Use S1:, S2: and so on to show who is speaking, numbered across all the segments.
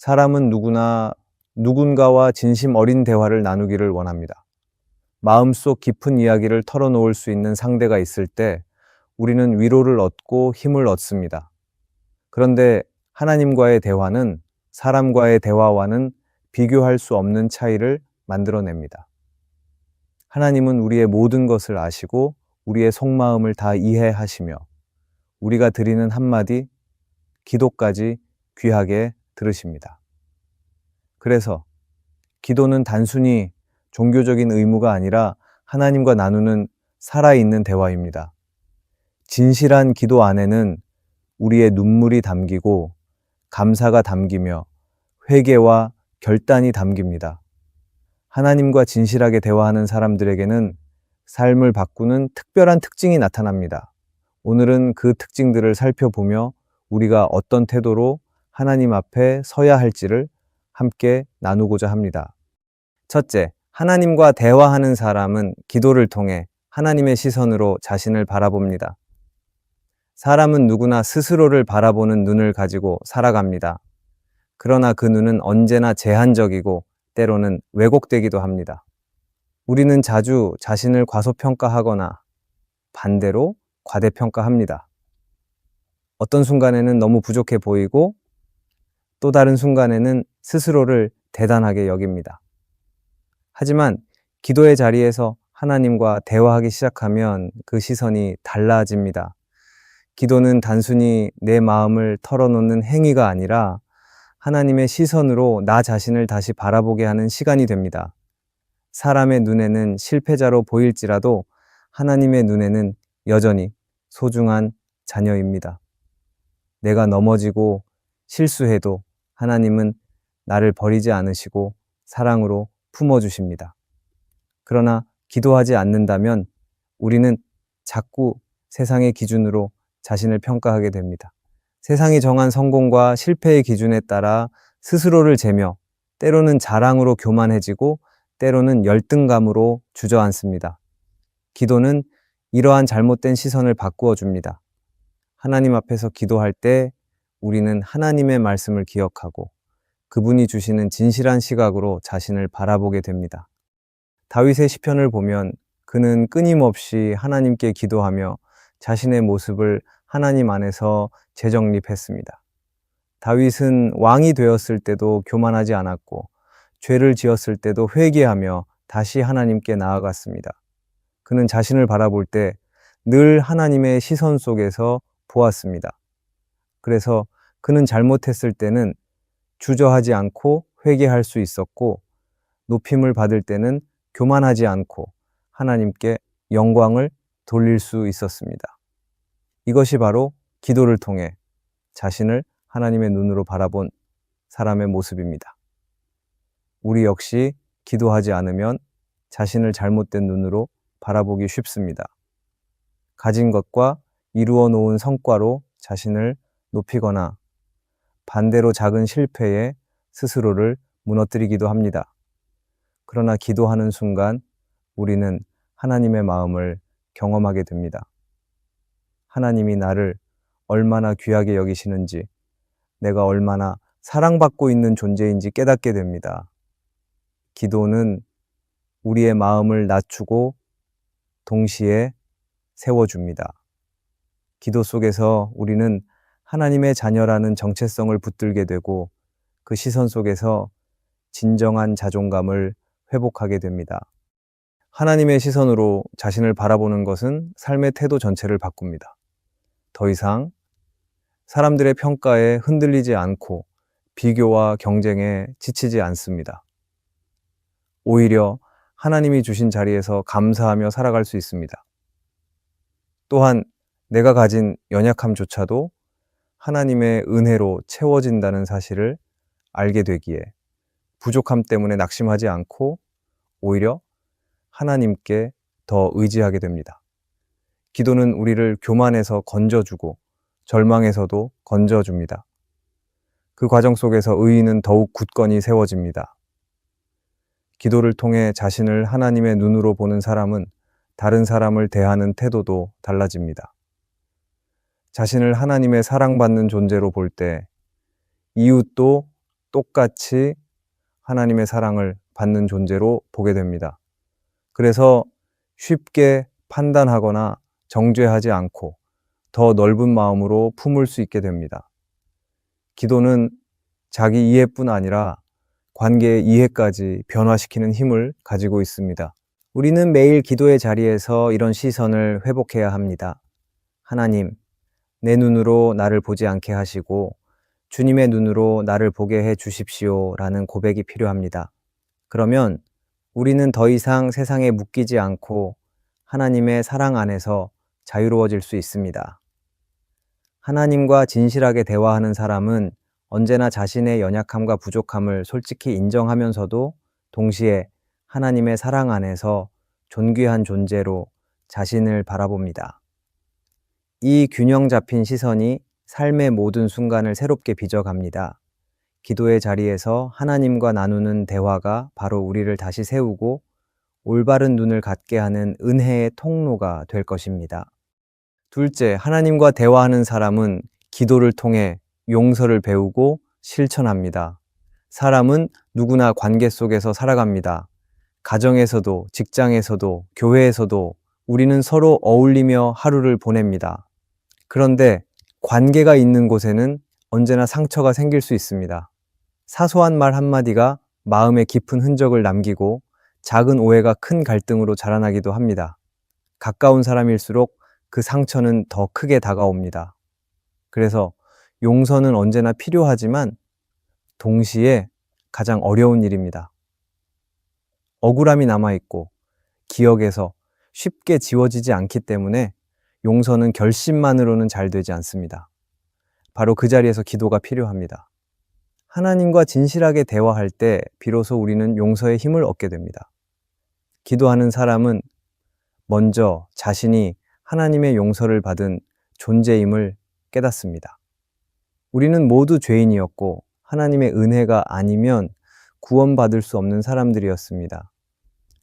S1: 사람은 누구나 누군가와 진심 어린 대화를 나누기를 원합니다. 마음속 깊은 이야기를 털어놓을 수 있는 상대가 있을 때 우리는 위로를 얻고 힘을 얻습니다. 그런데 하나님과의 대화는 사람과의 대화와는 비교할 수 없는 차이를 만들어냅니다. 하나님은 우리의 모든 것을 아시고 우리의 속마음을 다 이해하시며 우리가 드리는 한마디 기도까지 귀하게 들으십니다. 그래서 기도는 단순히 종교적인 의무가 아니라 하나님과 나누는 살아있는 대화입니다. 진실한 기도 안에는 우리의 눈물이 담기고 감사가 담기며 회개와 결단이 담깁니다. 하나님과 진실하게 대화하는 사람들에게는 삶을 바꾸는 특별한 특징이 나타납니다. 오늘은 그 특징들을 살펴보며 우리가 어떤 태도로 하나님 앞에 서야 할지를 함께 나누고자 합니다. 첫째, 하나님과 대화하는 사람은 기도를 통해 하나님의 시선으로 자신을 바라봅니다. 사람은 누구나 스스로를 바라보는 눈을 가지고 살아갑니다. 그러나 그 눈은 언제나 제한적이고 때로는 왜곡되기도 합니다. 우리는 자주 자신을 과소평가하거나 반대로 과대평가합니다. 어떤 순간에는 너무 부족해 보이고 또 다른 순간에는 스스로를 대단하게 여깁니다. 하지만 기도의 자리에서 하나님과 대화하기 시작하면 그 시선이 달라집니다. 기도는 단순히 내 마음을 털어놓는 행위가 아니라 하나님의 시선으로 나 자신을 다시 바라보게 하는 시간이 됩니다. 사람의 눈에는 실패자로 보일지라도 하나님의 눈에는 여전히 소중한 자녀입니다. 내가 넘어지고 실수해도 하나님은 나를 버리지 않으시고 사랑으로 품어주십니다. 그러나 기도하지 않는다면 우리는 자꾸 세상의 기준으로 자신을 평가하게 됩니다. 세상이 정한 성공과 실패의 기준에 따라 스스로를 재며 때로는 자랑으로 교만해지고 때로는 열등감으로 주저앉습니다. 기도는 이러한 잘못된 시선을 바꾸어 줍니다. 하나님 앞에서 기도할 때 우리는 하나님의 말씀을 기억하고 그분이 주시는 진실한 시각으로 자신을 바라보게 됩니다. 다윗의 시편을 보면 그는 끊임없이 하나님께 기도하며 자신의 모습을 하나님 안에서 재정립했습니다. 다윗은 왕이 되었을 때도 교만하지 않았고 죄를 지었을 때도 회개하며 다시 하나님께 나아갔습니다. 그는 자신을 바라볼 때 늘 하나님의 시선 속에서 보았습니다. 그래서 그는 잘못했을 때는 주저하지 않고 회개할 수 있었고 높임을 받을 때는 교만하지 않고 하나님께 영광을 돌릴 수 있었습니다. 이것이 바로 기도를 통해 자신을 하나님의 눈으로 바라본 사람의 모습입니다. 우리 역시 기도하지 않으면 자신을 잘못된 눈으로 바라보기 쉽습니다. 가진 것과 이루어 놓은 성과로 자신을 높이거나 반대로 작은 실패에 스스로를 무너뜨리기도 합니다. 그러나 기도하는 순간 우리는 하나님의 마음을 경험하게 됩니다. 하나님이 나를 얼마나 귀하게 여기시는지, 내가 얼마나 사랑받고 있는 존재인지 깨닫게 됩니다. 기도는 우리의 마음을 낮추고 동시에 세워줍니다. 기도 속에서 우리는 하나님의 자녀라는 정체성을 붙들게 되고 그 시선 속에서 진정한 자존감을 회복하게 됩니다. 하나님의 시선으로 자신을 바라보는 것은 삶의 태도 전체를 바꿉니다. 더 이상 사람들의 평가에 흔들리지 않고 비교와 경쟁에 지치지 않습니다. 오히려 하나님이 주신 자리에서 감사하며 살아갈 수 있습니다. 또한 내가 가진 연약함조차도 하나님의 은혜로 채워진다는 사실을 알게 되기에 부족함 때문에 낙심하지 않고 오히려 하나님께 더 의지하게 됩니다. 기도는 우리를 교만에서 건져주고 절망에서도 건져줍니다. 그 과정 속에서 의인은 더욱 굳건히 세워집니다. 기도를 통해 자신을 하나님의 눈으로 보는 사람은 다른 사람을 대하는 태도도 달라집니다. 자신을 하나님의 사랑받는 존재로 볼 때 이웃도 똑같이 하나님의 사랑을 받는 존재로 보게 됩니다. 그래서 쉽게 판단하거나 정죄하지 않고 더 넓은 마음으로 품을 수 있게 됩니다. 기도는 자기 이해뿐 아니라 관계의 이해까지 변화시키는 힘을 가지고 있습니다. 우리는 매일 기도의 자리에서 이런 시선을 회복해야 합니다. 하나님, 내 눈으로 나를 보지 않게 하시고 주님의 눈으로 나를 보게 해 주십시오 라는 고백이 필요합니다. 그러면 우리는 더 이상 세상에 묶이지 않고 하나님의 사랑 안에서 자유로워질 수 있습니다. 하나님과 진실하게 대화하는 사람은 언제나 자신의 연약함과 부족함을 솔직히 인정하면서도 동시에 하나님의 사랑 안에서 존귀한 존재로 자신을 바라봅니다. 이 균형 잡힌 시선이 삶의 모든 순간을 새롭게 빚어갑니다. 기도의 자리에서 하나님과 나누는 대화가 바로 우리를 다시 세우고 올바른 눈을 갖게 하는 은혜의 통로가 될 것입니다. 둘째, 하나님과 대화하는 사람은 기도를 통해 용서를 배우고 실천합니다. 사람은 누구나 관계 속에서 살아갑니다. 가정에서도, 직장에서도, 교회에서도 우리는 서로 어울리며 하루를 보냅니다. 그런데 관계가 있는 곳에는 언제나 상처가 생길 수 있습니다. 사소한 말 한마디가 마음에 깊은 흔적을 남기고 작은 오해가 큰 갈등으로 자라나기도 합니다. 가까운 사람일수록 그 상처는 더 크게 다가옵니다. 그래서 용서는 언제나 필요하지만 동시에 가장 어려운 일입니다. 억울함이 남아있고 기억에서 쉽게 지워지지 않기 때문에 용서는 결심만으로는 잘 되지 않습니다. 바로 그 자리에서 기도가 필요합니다. 하나님과 진실하게 대화할 때 비로소 우리는 용서의 힘을 얻게 됩니다. 기도하는 사람은 먼저 자신이 하나님의 용서를 받은 존재임을 깨닫습니다. 우리는 모두 죄인이었고 하나님의 은혜가 아니면 구원받을 수 없는 사람들이었습니다.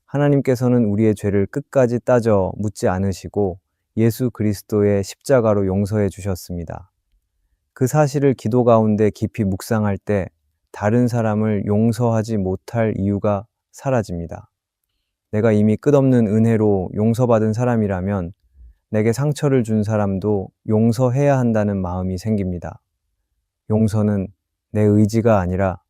S1: 하나님께서는 우리의 죄를 끝까지 따져 묻지 않으시고 예수 그리스도의 십자가로 용서해 주셨습니다. 그 사실을 기도 가운데 깊이 묵상할 때 다른 사람을 용서하지 못할 이유가 사라집니다. 내가 이미 끝없는 은혜로 용서받은 사람이라면 내게 상처를 준 사람도 용서해야 한다는 마음이 생깁니다. 용서는 내 의지가 아니라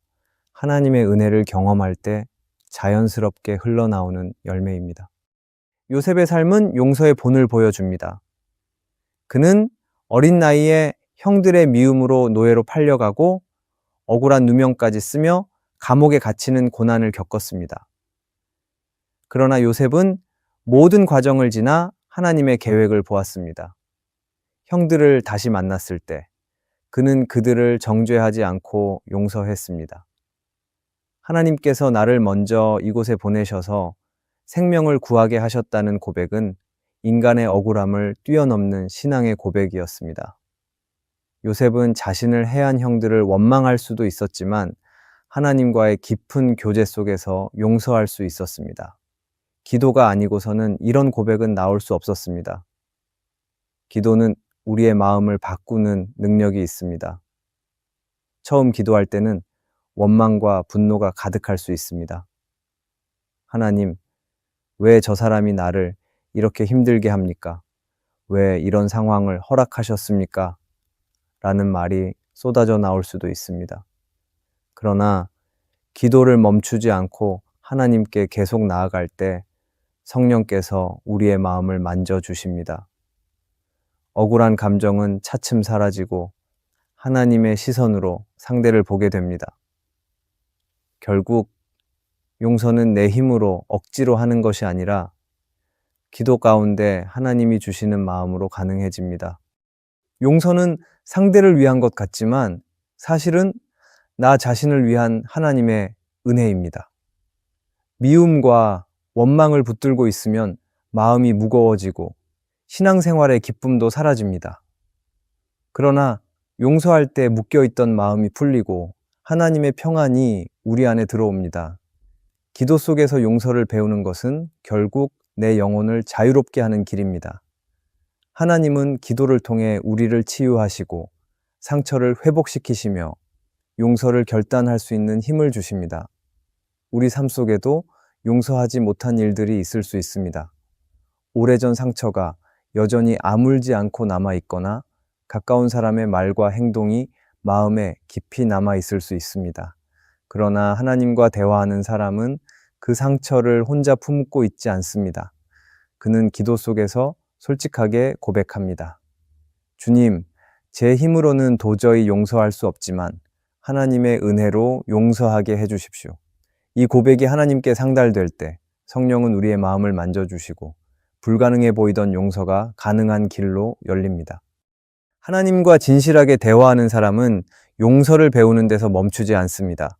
S1: 하나님의 은혜를 경험할 때 자연스럽게 흘러나오는 열매입니다. 요셉의 삶은 용서의 본을 보여줍니다. 그는 어린 나이에 형들의 미움으로 노예로 팔려가고 억울한 누명까지 쓰며 감옥에 갇히는 고난을 겪었습니다. 그러나 요셉은 모든 과정을 지나 하나님의 계획을 보았습니다. 형들을 다시 만났을 때 그는 그들을 정죄하지 않고 용서했습니다. 하나님께서 나를 먼저 이곳에 보내셔서 생명을 구하게 하셨다는 고백은 인간의 억울함을 뛰어넘는 신앙의 고백이었습니다. 요셉은 자신을 해한 형들을 원망할 수도 있었지만 하나님과의 깊은 교제 속에서 용서할 수 있었습니다. 기도가 아니고서는 이런 고백은 나올 수 없었습니다. 기도는 우리의 마음을 바꾸는 능력이 있습니다. 처음 기도할 때는 원망과 분노가 가득할 수 있습니다. 하나님, 왜 저 사람이 나를 이렇게 힘들게 합니까? 왜 이런 상황을 허락하셨습니까? 라는 말이 쏟아져 나올 수도 있습니다. 그러나 기도를 멈추지 않고 하나님께 계속 나아갈 때 성령께서 우리의 마음을 만져주십니다. 억울한 감정은 차츰 사라지고 하나님의 시선으로 상대를 보게 됩니다. 결국 용서는 내 힘으로 억지로 하는 것이 아니라 기도 가운데 하나님이 주시는 마음으로 가능해집니다. 용서는 상대를 위한 것 같지만 사실은 나 자신을 위한 하나님의 은혜입니다. 미움과 원망을 붙들고 있으면 마음이 무거워지고 신앙생활의 기쁨도 사라집니다. 그러나 용서할 때 묶여있던 마음이 풀리고 하나님의 평안이 우리 안에 들어옵니다. 기도 속에서 용서를 배우는 것은 결국 내 영혼을 자유롭게 하는 길입니다. 하나님은 기도를 통해 우리를 치유하시고 상처를 회복시키시며 용서를 결단할 수 있는 힘을 주십니다. 우리 삶 속에도 용서하지 못한 일들이 있을 수 있습니다. 오래전 상처가 여전히 아물지 않고 남아 있거나 가까운 사람의 말과 행동이 마음에 깊이 남아 있을 수 있습니다. 그러나 하나님과 대화하는 사람은 그 상처를 혼자 품고 있지 않습니다. 그는 기도 속에서 솔직하게 고백합니다. 주님, 제 힘으로는 도저히 용서할 수 없지만 하나님의 은혜로 용서하게 해주십시오. 이 고백이 하나님께 상달될 때 성령은 우리의 마음을 만져주시고 불가능해 보이던 용서가 가능한 길로 열립니다. 하나님과 진실하게 대화하는 사람은 용서를 배우는 데서 멈추지 않습니다.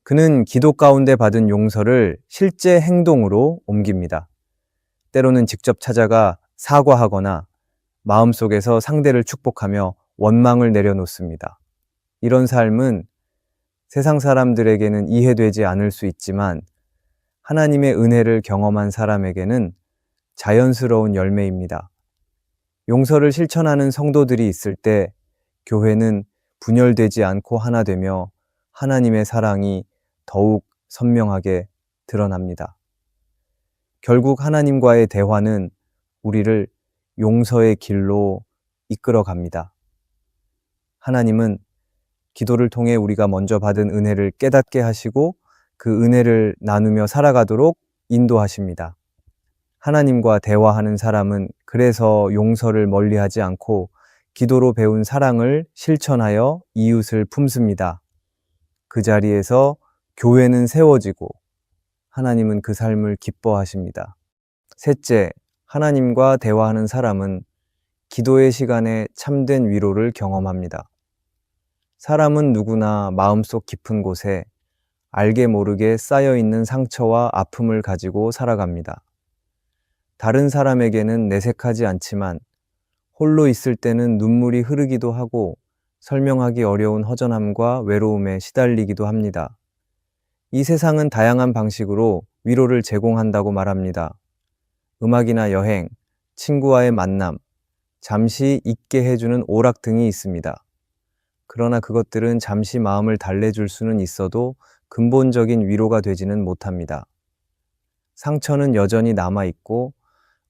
S1: 그는 기도 가운데 받은 용서를 실제 행동으로 옮깁니다. 때로는 직접 찾아가 사과하거나 마음속에서 상대를 축복하며 원망을 내려놓습니다. 이런 삶은 세상 사람들에게는 이해되지 않을 수 있지만 하나님의 은혜를 경험한 사람에게는 자연스러운 열매입니다. 용서를 실천하는 성도들이 있을 때 교회는 분열되지 않고 하나 되며 하나님의 사랑이 더욱 선명하게 드러납니다. 결국 하나님과의 대화는 우리를 용서의 길로 이끌어 갑니다. 하나님은 기도를 통해 우리가 먼저 받은 은혜를 깨닫게 하시고 그 은혜를 나누며 살아가도록 인도하십니다. 하나님과 대화하는 사람은 그래서 용서를 멀리하지 않고 기도로 배운 사랑을 실천하여 이웃을 품습니다. 그 자리에서 교회는 세워지고 하나님은 그 삶을 기뻐하십니다. 셋째, 하나님과 대화하는 사람은 기도의 시간에 참된 위로를 경험합니다. 사람은 누구나 마음속 깊은 곳에 알게 모르게 쌓여있는 상처와 아픔을 가지고 살아갑니다. 다른 사람에게는 내색하지 않지만 홀로 있을 때는 눈물이 흐르기도 하고 설명하기 어려운 허전함과 외로움에 시달리기도 합니다. 이 세상은 다양한 방식으로 위로를 제공한다고 말합니다. 음악이나 여행, 친구와의 만남, 잠시 잊게 해주는 오락 등이 있습니다. 그러나 그것들은 잠시 마음을 달래줄 수는 있어도 근본적인 위로가 되지는 못합니다. 상처는 여전히 남아있고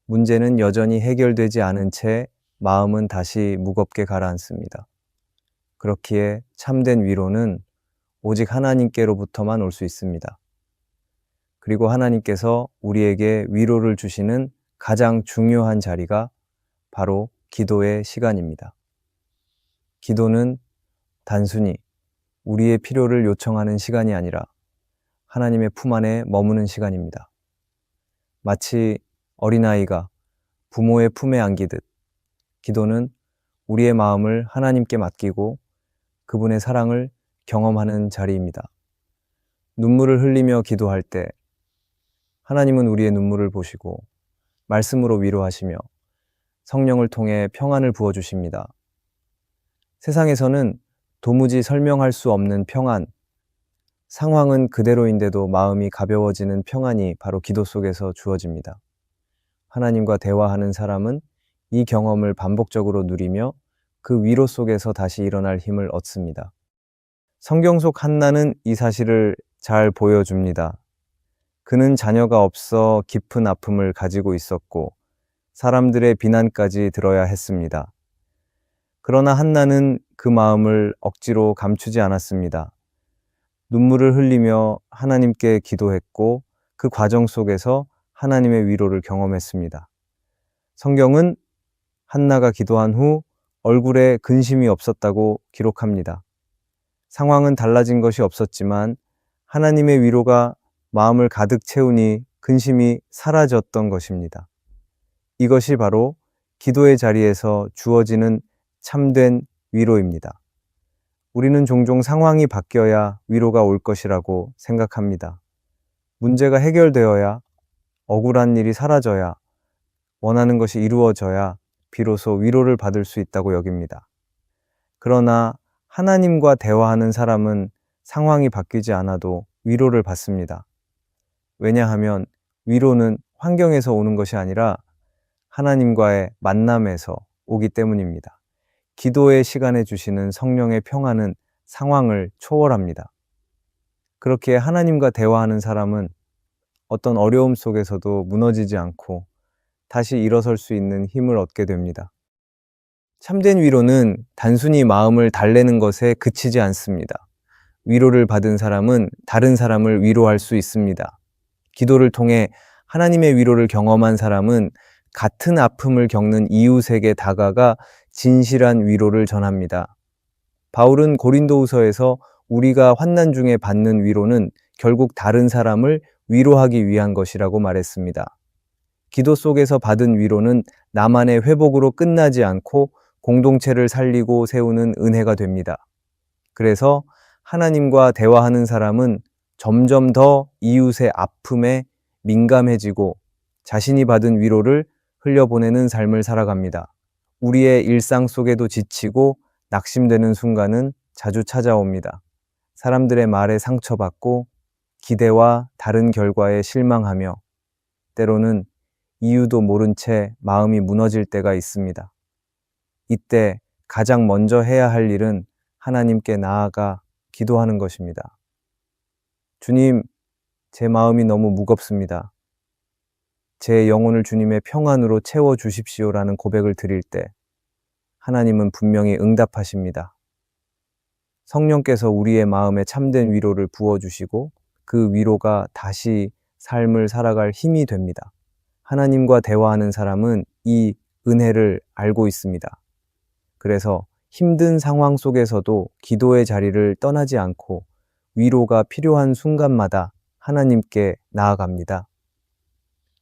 S1: 문제는 여전히 해결되지 않은 채 마음은 다시 무겁게 가라앉습니다. 그렇기에 참된 위로는 오직 하나님께로부터만 올 수 있습니다. 그리고 하나님께서 우리에게 위로를 주시는 가장 중요한 자리가 바로 기도의 시간입니다. 기도는 단순히 우리의 필요를 요청하는 시간이 아니라 하나님의 품 안에 머무는 시간입니다. 마치 어린아이가 부모의 품에 안기듯 기도는 우리의 마음을 하나님께 맡기고 그분의 사랑을 경험하는 자리입니다. 눈물을 흘리며 기도할 때 하나님은 우리의 눈물을 보시고 말씀으로 위로하시며 성령을 통해 평안을 부어주십니다. 세상에서는 도무지 설명할 수 없는 평안, 상황은 그대로인데도 마음이 가벼워지는 평안이 바로 기도 속에서 주어집니다. 하나님과 대화하는 사람은 이 경험을 반복적으로 누리며 그 위로 속에서 다시 일어날 힘을 얻습니다. 성경 속 한나는 이 사실을 잘 보여줍니다. 그는 자녀가 없어 깊은 아픔을 가지고 있었고 사람들의 비난까지 들어야 했습니다. 그러나 한나는 그 마음을 억지로 감추지 않았습니다. 눈물을 흘리며 하나님께 기도했고 그 과정 속에서 하나님의 위로를 경험했습니다. 성경은 한나가 기도한 후 얼굴에 근심이 없었다고 기록합니다. 상황은 달라진 것이 없었지만 하나님의 위로가 마음을 가득 채우니 근심이 사라졌던 것입니다. 이것이 바로 기도의 자리에서 주어지는 참된 위로입니다. 우리는 종종 상황이 바뀌어야 위로가 올 것이라고 생각합니다. 문제가 해결되어야, 억울한 일이 사라져야, 원하는 것이 이루어져야 비로소 위로를 받을 수 있다고 여깁니다. 그러나 하나님과 대화하는 사람은 상황이 바뀌지 않아도 위로를 받습니다. 왜냐하면 위로는 환경에서 오는 것이 아니라 하나님과의 만남에서 오기 때문입니다. 기도의 시간에 주시는 성령의 평안은 상황을 초월합니다. 그렇게 하나님과 대화하는 사람은 어떤 어려움 속에서도 무너지지 않고 다시 일어설 수 있는 힘을 얻게 됩니다. 참된 위로는 단순히 마음을 달래는 것에 그치지 않습니다. 위로를 받은 사람은 다른 사람을 위로할 수 있습니다. 기도를 통해 하나님의 위로를 경험한 사람은 같은 아픔을 겪는 이웃에게 다가가 진실한 위로를 전합니다. 바울은 고린도후서에서 우리가 환난 중에 받는 위로는 결국 다른 사람을 위로하기 위한 것이라고 말했습니다. 기도 속에서 받은 위로는 나만의 회복으로 끝나지 않고 공동체를 살리고 세우는 은혜가 됩니다. 그래서 하나님과 대화하는 사람은 점점 더 이웃의 아픔에 민감해지고 자신이 받은 위로를 흘려보내는 삶을 살아갑니다. 우리의 일상 속에도 지치고 낙심되는 순간은 자주 찾아옵니다. 사람들의 말에 상처받고 기대와 다른 결과에 실망하며 때로는 이유도 모른 채 마음이 무너질 때가 있습니다. 이때 가장 먼저 해야 할 일은 하나님께 나아가 기도하는 것입니다. 주님, 제 마음이 너무 무겁습니다. 제 영혼을 주님의 평안으로 채워 주십시오라는 고백을 드릴 때 하나님은 분명히 응답하십니다. 성령께서 우리의 마음에 참된 위로를 부어주시고 그 위로가 다시 삶을 살아갈 힘이 됩니다. 하나님과 대화하는 사람은 이 은혜를 알고 있습니다. 그래서 힘든 상황 속에서도 기도의 자리를 떠나지 않고 위로가 필요한 순간마다 하나님께 나아갑니다.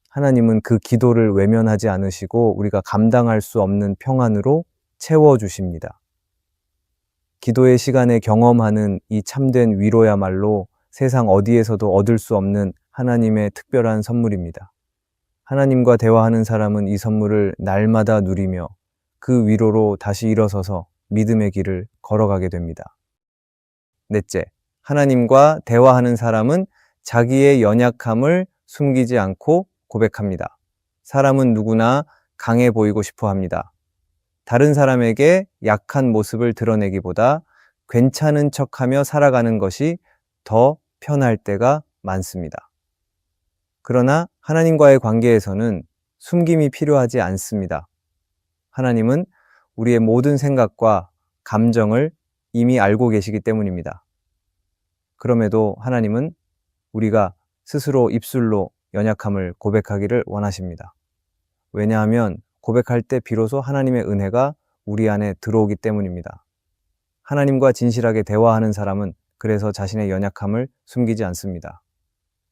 S1: 하나님은 그 기도를 외면하지 않으시고 우리가 감당할 수 없는 평안으로 채워주십니다. 기도의 시간에 경험하는 이 참된 위로야말로 세상 어디에서도 얻을 수 없는 하나님의 특별한 선물입니다. 하나님과 대화하는 사람은 이 선물을 날마다 누리며 그 위로로 다시 일어서서 믿음의 길을 걸어가게 됩니다. 넷째, 하나님과 대화하는 사람은 자기의 연약함을 숨기지 않고 고백합니다. 사람은 누구나 강해 보이고 싶어 합니다. 다른 사람에게 약한 모습을 드러내기보다 괜찮은 척하며 살아가는 것이 더 편할 때가 많습니다. 그러나 하나님과의 관계에서는 숨김이 필요하지 않습니다. 하나님은 우리의 모든 생각과 감정을 이미 알고 계시기 때문입니다. 그럼에도 하나님은 우리가 스스로 입술로 연약함을 고백하기를 원하십니다. 왜냐하면 고백할 때 비로소 하나님의 은혜가 우리 안에 들어오기 때문입니다. 하나님과 진실하게 대화하는 사람은 그래서 자신의 연약함을 숨기지 않습니다.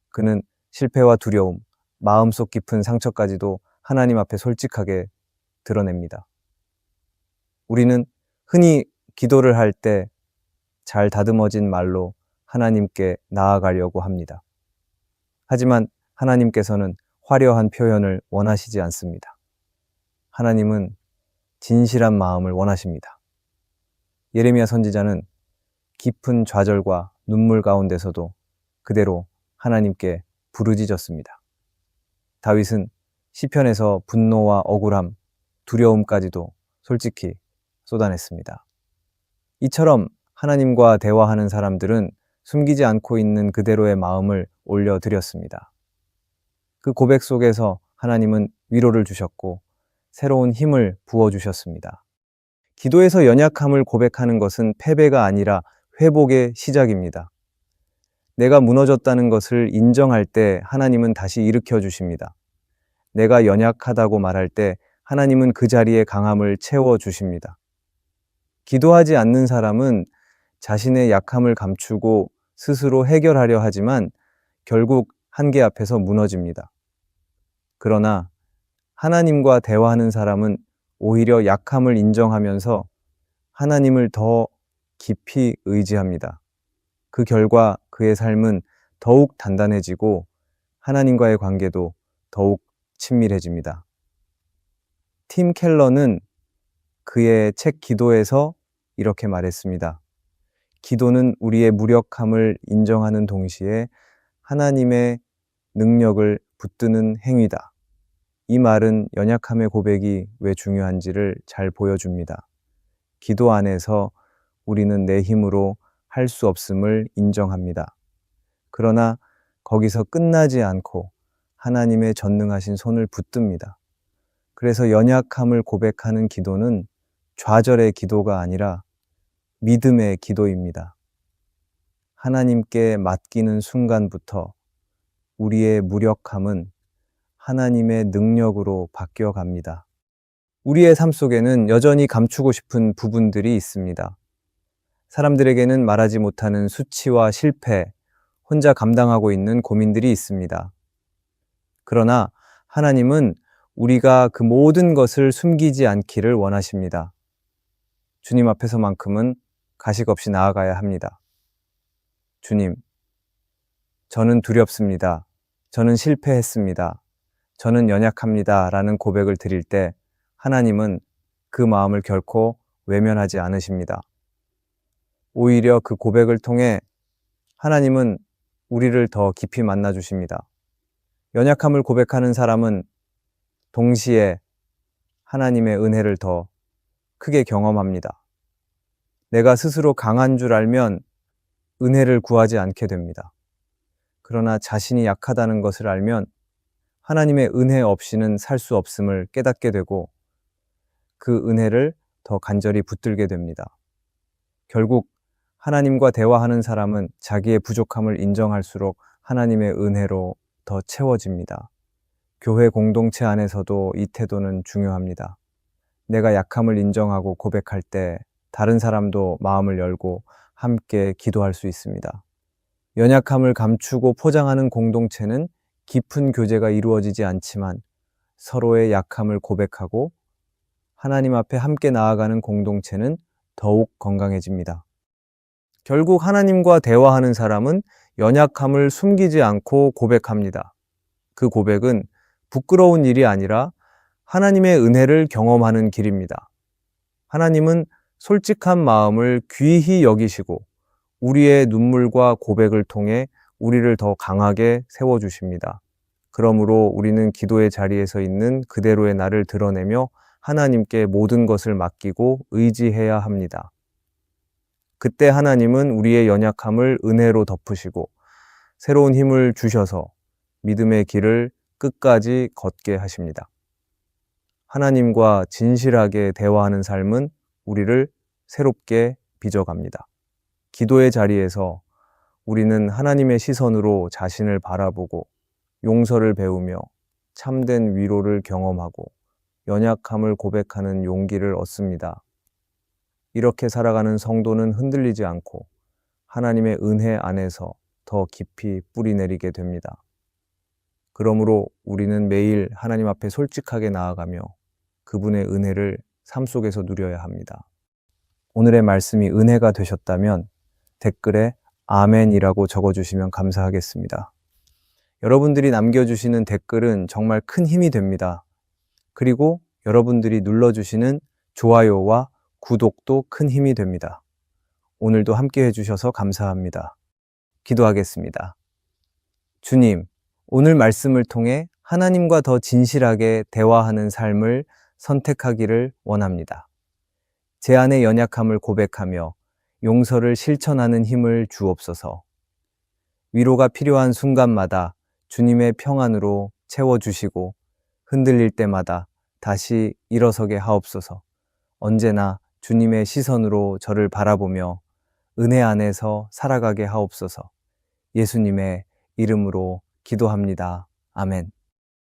S1: 그는 실패와 두려움, 마음속 깊은 상처까지도 하나님 앞에 솔직하게 드러냅니다. 우리는 흔히 기도를 할 때 잘 다듬어진 말로 하나님께 나아가려고 합니다. 하지만 하나님께서는 화려한 표현을 원하시지 않습니다. 하나님은 진실한 마음을 원하십니다. 예레미야 선지자는 깊은 좌절과 눈물 가운데서도 그대로 하나님께 부르짖었습니다. 다윗은 시편에서 분노와 억울함, 두려움까지도 솔직히 쏟아냈습니다. 이처럼 하나님과 대화하는 사람들은 숨기지 않고 있는 그대로의 마음을 올려드렸습니다. 그 고백 속에서 하나님은 위로를 주셨고 새로운 힘을 부어주셨습니다. 기도에서 연약함을 고백하는 것은 패배가 아니라 회복의 시작입니다. 내가 무너졌다는 것을 인정할 때 하나님은 다시 일으켜 주십니다. 내가 연약하다고 말할 때 하나님은 그 자리에 강함을 채워 주십니다. 기도하지 않는 사람은 자신의 약함을 감추고 스스로 해결하려 하지만 결국 한계 앞에서 무너집니다. 그러나 하나님과 대화하는 사람은 오히려 약함을 인정하면서 하나님을 더 깊이 의지합니다. 그 결과 그의 삶은 더욱 단단해지고 하나님과의 관계도 더욱 친밀해집니다. 팀 켈러는 그의 책 기도에서 이렇게 말했습니다. 기도는 우리의 무력함을 인정하는 동시에 하나님의 능력을 붙드는 행위다. 이 말은 연약함의 고백이 왜 중요한지를 잘 보여줍니다. 기도 안에서 우리는 내 힘으로 할 수 없음을 인정합니다. 그러나 거기서 끝나지 않고 하나님의 전능하신 손을 붙듭니다. 그래서 연약함을 고백하는 기도는 좌절의 기도가 아니라 믿음의 기도입니다. 하나님께 맡기는 순간부터 우리의 무력함은 하나님의 능력으로 바뀌어 갑니다. 우리의 삶 속에는 여전히 감추고 싶은 부분들이 있습니다. 사람들에게는 말하지 못하는 수치와 실패, 혼자 감당하고 있는 고민들이 있습니다. 그러나 하나님은 우리가 그 모든 것을 숨기지 않기를 원하십니다. 주님 앞에서만큼은 가식 없이 나아가야 합니다. 주님, 저는 두렵습니다. 저는 실패했습니다. 저는 연약합니다. 라는 고백을 드릴 때 하나님은 그 마음을 결코 외면하지 않으십니다. 오히려 그 고백을 통해 하나님은 우리를 더 깊이 만나 주십니다. 연약함을 고백하는 사람은 동시에 하나님의 은혜를 더 크게 경험합니다. 내가 스스로 강한 줄 알면 은혜를 구하지 않게 됩니다. 그러나 자신이 약하다는 것을 알면 하나님의 은혜 없이는 살 수 없음을 깨닫게 되고 그 은혜를 더 간절히 붙들게 됩니다. 결국 하나님과 대화하는 사람은 자기의 부족함을 인정할수록 하나님의 은혜로 더 채워집니다. 교회 공동체 안에서도 이 태도는 중요합니다. 내가 약함을 인정하고 고백할 때 다른 사람도 마음을 열고 함께 기도할 수 있습니다. 연약함을 감추고 포장하는 공동체는 깊은 교제가 이루어지지 않지만 서로의 약함을 고백하고 하나님 앞에 함께 나아가는 공동체는 더욱 건강해집니다. 결국 하나님과 대화하는 사람은 연약함을 숨기지 않고 고백합니다. 그 고백은 부끄러운 일이 아니라 하나님의 은혜를 경험하는 길입니다. 하나님은 솔직한 마음을 귀히 여기시고 우리의 눈물과 고백을 통해 우리를 더 강하게 세워주십니다. 그러므로 우리는 기도의 자리에서 있는 그대로의 나를 드러내며 하나님께 모든 것을 맡기고 의지해야 합니다. 그때 하나님은 우리의 연약함을 은혜로 덮으시고 새로운 힘을 주셔서 믿음의 길을 끝까지 걷게 하십니다. 하나님과 진실하게 대화하는 삶은 우리를 새롭게 빚어갑니다. 기도의 자리에서 우리는 하나님의 시선으로 자신을 바라보고 용서를 배우며 참된 위로를 경험하고 연약함을 고백하는 용기를 얻습니다. 이렇게 살아가는 성도는 흔들리지 않고 하나님의 은혜 안에서 더 깊이 뿌리내리게 됩니다. 그러므로 우리는 매일 하나님 앞에 솔직하게 나아가며 그분의 은혜를 삶 속에서 누려야 합니다. 오늘의 말씀이 은혜가 되셨다면 댓글에 아멘이라고 적어주시면 감사하겠습니다. 여러분들이 남겨주시는 댓글은 정말 큰 힘이 됩니다. 그리고 여러분들이 눌러주시는 좋아요와 구독도 큰 힘이 됩니다. 오늘도 함께 해주셔서 감사합니다. 기도하겠습니다. 주님, 오늘 말씀을 통해 하나님과 더 진실하게 대화하는 삶을 선택하기를 원합니다. 제 안의 연약함을 고백하며 용서를 실천하는 힘을 주옵소서. 위로가 필요한 순간마다 주님의 평안으로 채워주시고 흔들릴 때마다 다시 일어서게 하옵소서. 언제나 주님의 시선으로 저를 바라보며 은혜 안에서 살아가게 하옵소서. 예수님의 이름으로 기도합니다. 아멘.